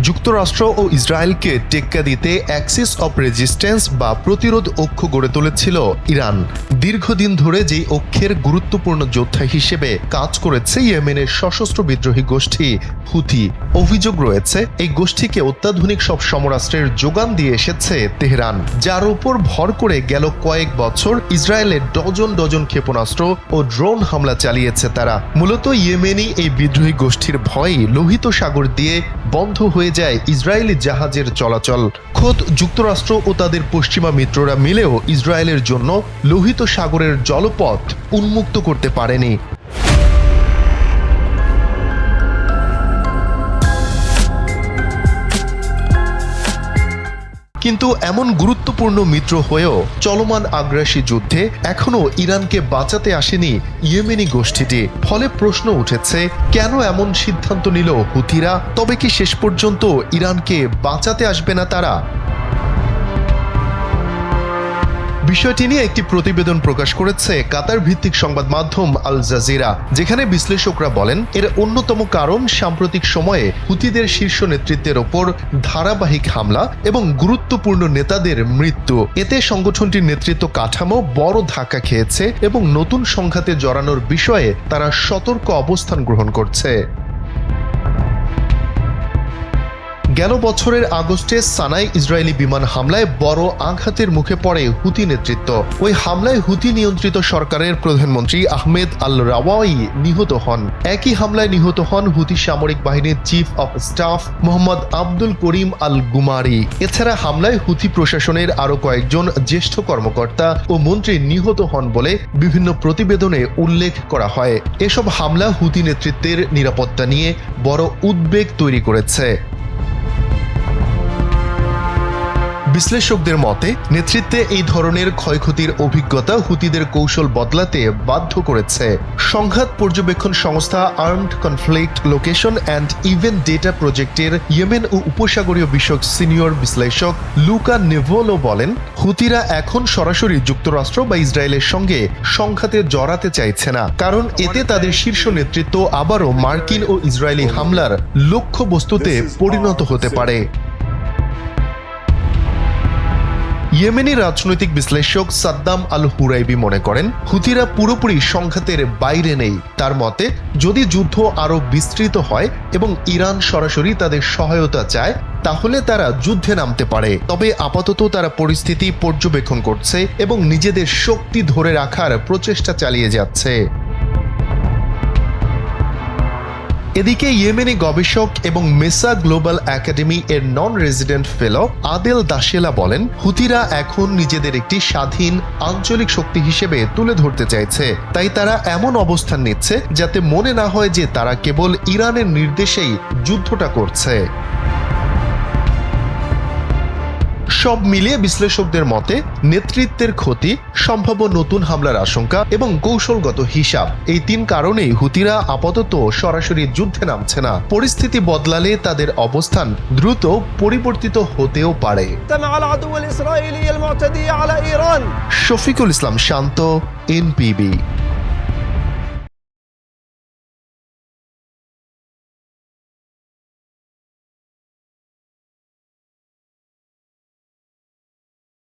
যুক্তরাষ্ট্র ও ইসরায়েলকে টেক্কা দিতে অ্যাক্সিস অফ রেজিস্ট্যান্স বা প্রতিরোধ অক্ষ গড়ে তুলেছিল ইরান। দীর্ঘদিন ধরে যেই অক্ষের গুরুত্বপূর্ণ যোদ্ধা হিসেবে কাজ করেছে ইয়েমেনের সশস্ত্র বিদ্রোহী গোষ্ঠী হুথি। অভিযোগ রয়েছে এই গোষ্ঠীকে অত্যাধুনিক সব সমরাস্ত্রের যোগান দিয়ে এসেছে তেহরান, যার উপর ভর করে গেল কয়েক বছর ইসরায়েলের ডজন ডজন ক্ষেপণাস্ত্র ও ড্রোন হামলা চালিয়েছে তারা। মূলত ইয়েমেনি এই বিদ্রোহী গোষ্ঠীর ভয়ে লোহিত সাগর দিয়ে বন্ধ হয়ে যায় ইসরায়েলি জাহাজের চলাচল। খোদ যুক্তরাষ্ট্র ও তাদের পশ্চিমা মিত্ররা মিলেও ইসরায়েলের জন্য লোহিত সাগরের জলপথ উন্মুক্ত করতে পারেনি। কিন্তু এমন গুরুত্বপূর্ণ মিত্র হয়েও চলমান আগ্রাসী যুদ্ধে এখনও ইরানকে বাঁচাতে আসেনি ইয়েমেনি গোষ্ঠীটি। ফলে প্রশ্ন উঠেছে, কেন এমন সিদ্ধান্ত নিল হুথিরা? তবে কি শেষ পর্যন্ত ইরানকে বাঁচাতে আসবে না তারা? বিষয়টি নিয়ে একটি প্রতিবেদন প্রকাশ করেছে কাতার ভিত্তিক সংবাদ মাধ্যম আল জাজিরা, যেখানে বিশ্লেষকরা বলেন এর অন্যতম কারণ সাম্প্রতিক সময়ে হুথিদের শীর্ষ নেতৃত্বের ওপর ধারাবাহিক হামলা এবং গুরুত্বপূর্ণ নেতাদের মৃত্যু। এতে সংগঠনটির নেতৃত্ব কাঠামো বড় ধাক্কা খেয়েছে এবং নতুন সংঘাতে জড়ানোর বিষয়ে তারা সতর্ক অবস্থান গ্রহণ করছে। গেল বছরের আগস্টে সানাই ইসরায়েলি বিমান হামলায় বড় আঘাতের মুখে পড়ে হুথি নেতৃত্ব। ওই হামলায় হুথি নিয়ন্ত্রিত সরকারের প্রধানমন্ত্রী আহমেদ আল রাওয়াই নিহত হন। একই হামলায় নিহত হন হুথি সামরিক বাহিনীর chief of staff Mohammed Abdul Karim al Ghamari. এছাড়া হামলায় হুথি প্রশাসনের আরও কয়েকজন জ্যেষ্ঠ কর্মকর্তা ও মন্ত্রী নিহত হন বলে বিভিন্ন প্রতিবেদনে উল্লেখ করা হয়। এসব হামলা হুথি নেতৃত্বের নিরাপত্তা নিয়ে বড় উদ্বেগ তৈরি করেছে। বিশ্লেষকদের মতে নেতৃত্বে এই ধরনের ক্ষয়ক্ষতির অভিজ্ঞতা হুথিদের কৌশল বদলাতে বাধ্য করেছে। সংঘাত পর্যবেক্ষণ সংস্থা armed conflict location and event data প্রজেক্টের ইয়েমেন ও উপসাগরীয় বিষয়ক সিনিয়র বিশ্লেষক লুকা নেভোলো বলেন, হুথিরা এখন সরাসরি যুক্তরাষ্ট্র বা ইসরায়েলের সঙ্গে সংঘাতে জড়াতে চাইছে না, কারণ এতে তাদের শীর্ষ নেতৃত্ব আবারও মার্কিন ও ইসরায়েলি হামলার লক্ষ্যবস্তুতে পরিণত হতে পারে। ইয়েমেনি রাজনৈতিক বিশ্লেষক সাদ্দাম আল হুরাইবি মনে করেন হুথিরা পুরোপুরি সংঘাতের বাইরে নেই। তার মতে যদি যুদ্ধ আরও বিস্তৃত হয় এবং ইরান সরাসরি তাদের সহায়তা চায় তাহলে তারা যুদ্ধে নামতে পারে। তবে আপাতত তারা পরিস্থিতি পর্যবেক্ষণ করছে এবং নিজেদের শক্তি ধরে রাখার প্রচেষ্টা চালিয়ে যাচ্ছে। এদিকে ইয়েমেনি গবেষক এবং মেসা গ্লোবাল একাডেমি এর নন রেজিডেন্ট ফেলো আদেল দাশেলা বলেন, হুথিরা এখন নিজেদের একটি স্বাধীন আঞ্চলিক শক্তি হিসেবে তুলে ধরতে চাইছে। তাই তারা এমন অবস্থান নিচ্ছে যাতে মনে না হয় যে তারা কেবল ইরানের নির্দেশেই যুদ্ধটা করছে। সব মিলিয়ে বিশ্লেষকদের মতে নেতৃত্বের ক্ষতি, সম্ভাব্য নতুন হামলার আশঙ্কা এবং কৌশলগত হিসাব, এই তিন কারণেই হুথিরা আপাতত সরাসরি যুদ্ধে নামছে না। পরিস্থিতি বদলালে তাদের অবস্থান দ্রুত পরিবর্তিত হতেও পারে। শফিকুল ইসলাম শান্ত, NPB।